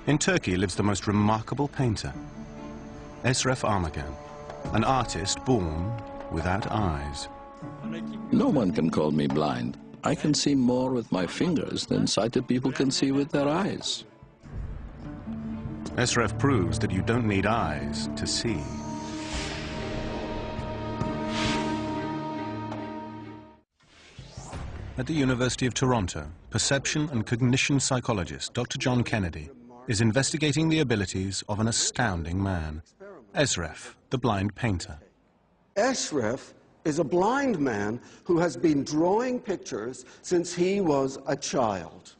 In Turkey lives the most remarkable painter, Esref Armagan, an artist born without eyes. No one can call me blind. I can see more with my fingers than sighted people can see with their eyes. Esref proves that you don't need eyes to see. At the University of Toronto, perception and cognition psychologist Dr. John Kennedy is investigating the abilities of an astounding man, Esref, the blind painter. Esref is a blind man who has been drawing pictures since he was a child.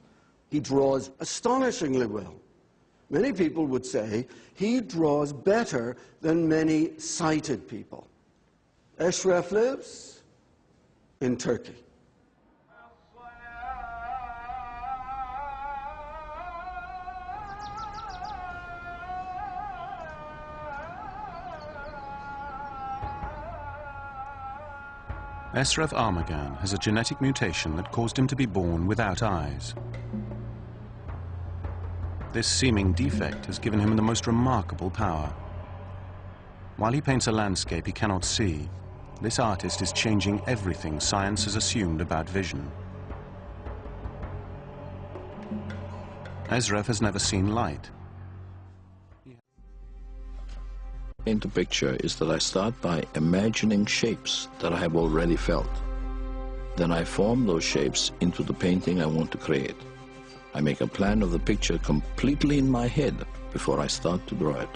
He draws astonishingly well. Many people would say he draws better than many sighted people. Esref lives in Turkey. Esref Armagan has a genetic mutation that caused him to be born without eyes. This seeming defect has given him the most remarkable power. While he paints a landscape he cannot see, this artist is changing everything science has assumed about vision. Esref has never seen light. Paint a picture is that I start by imagining shapes that I have already felt. Then I form those shapes into the painting I want to create. I make a plan of the picture completely in my head before I start to draw it.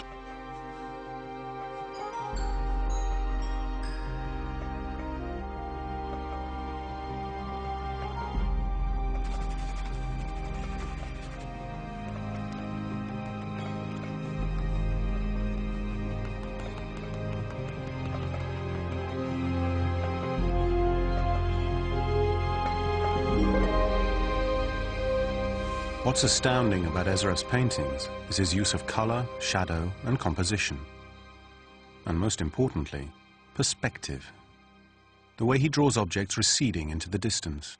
What's astounding about Esref's paintings is his use of color, shadow, and composition. And most importantly, perspective. The way he draws objects receding into the distance.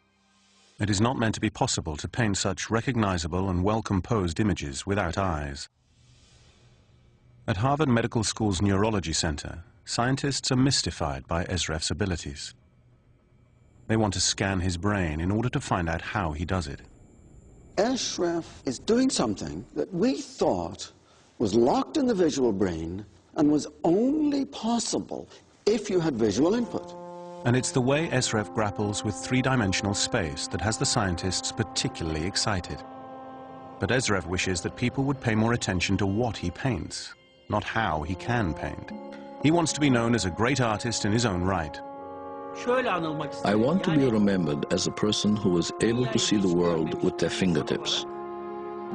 It is not meant to be possible to paint such recognizable and well-composed images without eyes. At Harvard Medical School's Neurology Center, scientists are mystified by Esref's abilities. They want to scan his brain in order to find out how he does it. Esref is doing something that we thought was locked in the visual brain and was only possible if you had visual input. And it's the way Esref grapples with three-dimensional space that has the scientists particularly excited. But Esref wishes that people would pay more attention to what he paints, not how he can paint. He wants to be known as a great artist in his own right. I want to be remembered as a person who was able to see the world with their fingertips.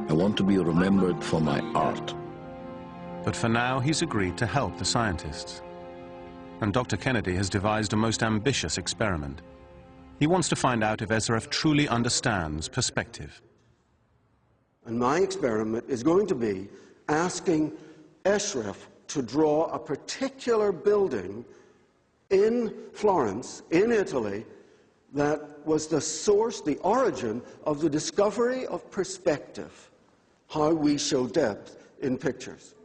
I want to be remembered for my art. But for now, he's agreed to help the scientists. And Dr. Kennedy has devised a most ambitious experiment. He wants to find out if Esref truly understands perspective. And my experiment is going to be asking Esref to draw a particular building in Florence, in Italy, that was the source, the origin of the discovery of perspective, how we show depth in pictures.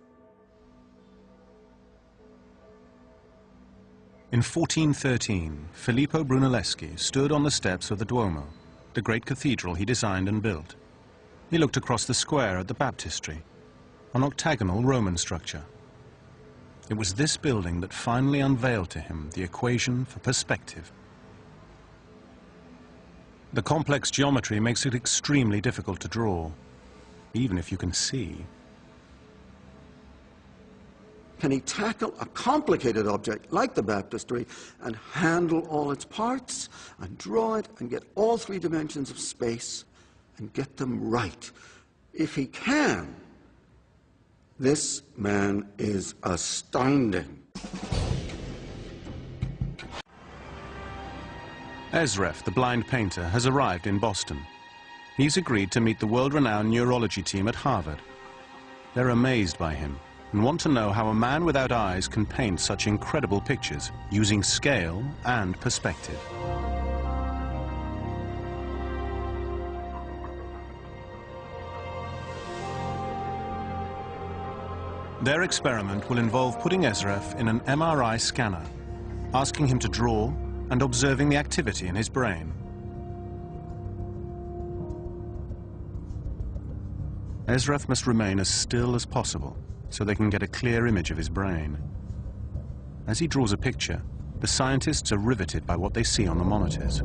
In 1413, Filippo Brunelleschi stood on the steps of the Duomo, the great cathedral he designed and built. He looked across the square at the baptistry, an octagonal Roman structure. It was this building that finally unveiled to him the equation for perspective. The complex geometry makes it extremely difficult to draw, even if you can see. Can he tackle a complicated object like the baptistry and handle all its parts and draw it and get all three dimensions of space and get them right? If he can, this man is astounding. Esref, the blind painter, has arrived in Boston. He's agreed to meet the world-renowned neurology team at Harvard. They're amazed by him and want to know how a man without eyes can paint such incredible pictures using scale and perspective. Their experiment will involve putting Esref in an MRI scanner, asking him to draw and observing the activity in his brain. Esref must remain as still as possible so they can get a clear image of his brain. As he draws a picture, the scientists are riveted by what they see on the monitors.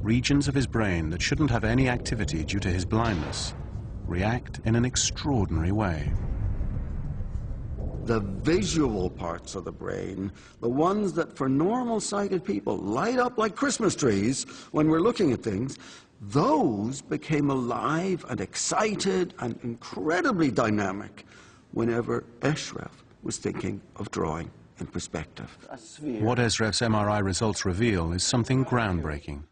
Regions of his brain that shouldn't have any activity due to his blindness react in an extraordinary way. The visual parts of the brain, the ones that for normal sighted people light up like Christmas trees when we're looking at things, those became alive and excited and incredibly dynamic whenever Esref was thinking of drawing in perspective. What Esref's MRI results reveal is something groundbreaking.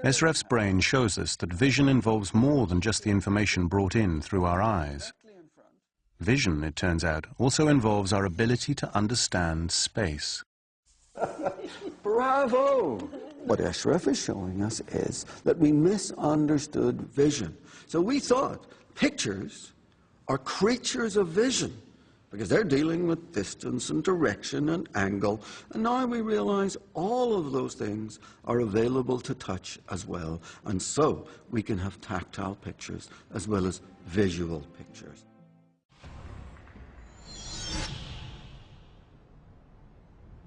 Esref's brain shows us that vision involves more than just the information brought in through our eyes. Vision, it turns out, also involves our ability to understand space. Bravo! What Esref is showing us is that we misunderstood vision. So we thought pictures are creatures of vision, because they're dealing with distance and direction and angle. And now we realize all of those things are available to touch as well. And so we can have tactile pictures as well as visual pictures.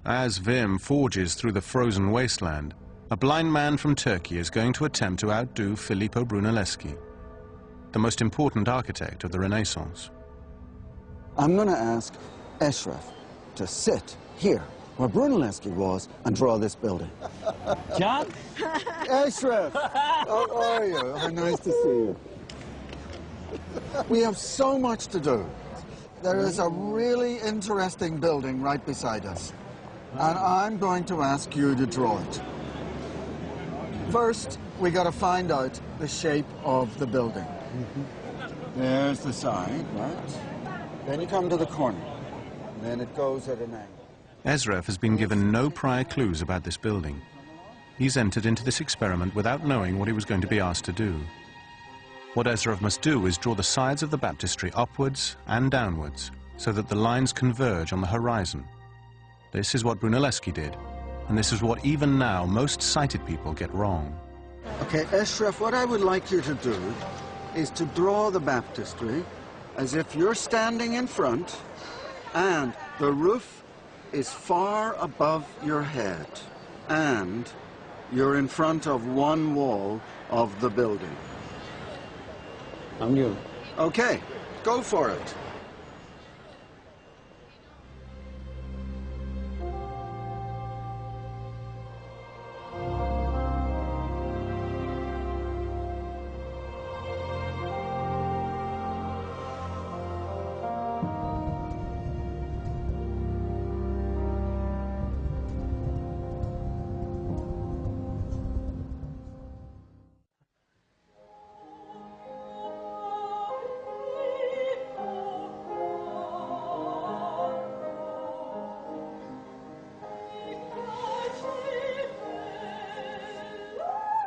As Wim forges through the frozen wasteland, a blind man from Turkey is going to attempt to outdo Filippo Brunelleschi, the most important architect of the Renaissance. I'm going to ask Esref to sit here where Brunelleschi was and draw this building. John? Esref! How are you? How nice to see you. We have so much to do. There is a really interesting building right beside us, and I'm going to ask you to draw it. First, we got to find out the shape of the building. There's the side, right? Then you come to the corner, and then it goes at an angle. Esref has been given no prior clues about this building. He's entered into this experiment without knowing what he was going to be asked to do. What Esref must do is draw the sides of the baptistry upwards and downwards so that the lines converge on the horizon. This is what Brunelleschi did, and this is what even now most sighted people get wrong. Okay, Esref, what I would like you to do is to draw the baptistry as if you're standing in front and the roof is far above your head and you're in front of one wall of the building. I'm you. Okay, go for it.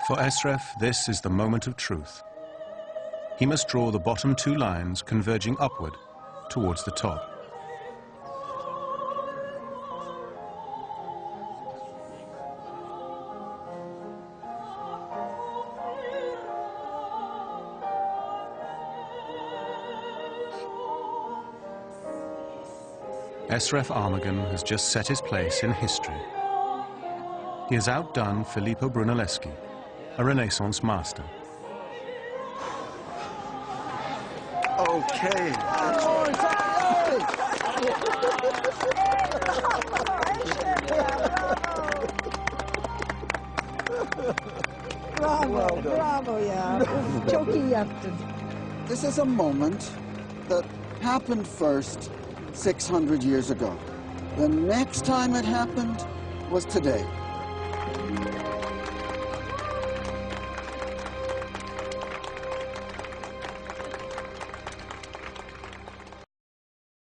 For Esref, this is the moment of truth. He must draw the bottom two lines converging upward towards the top. Esref Armagen has just set his place in history. He has outdone Filippo Brunelleschi, a Renaissance master. Okay. Bravo, bravo, ja. Çok iyi yaptın. This is a moment that happened first 600 years ago. The next time it happened was today.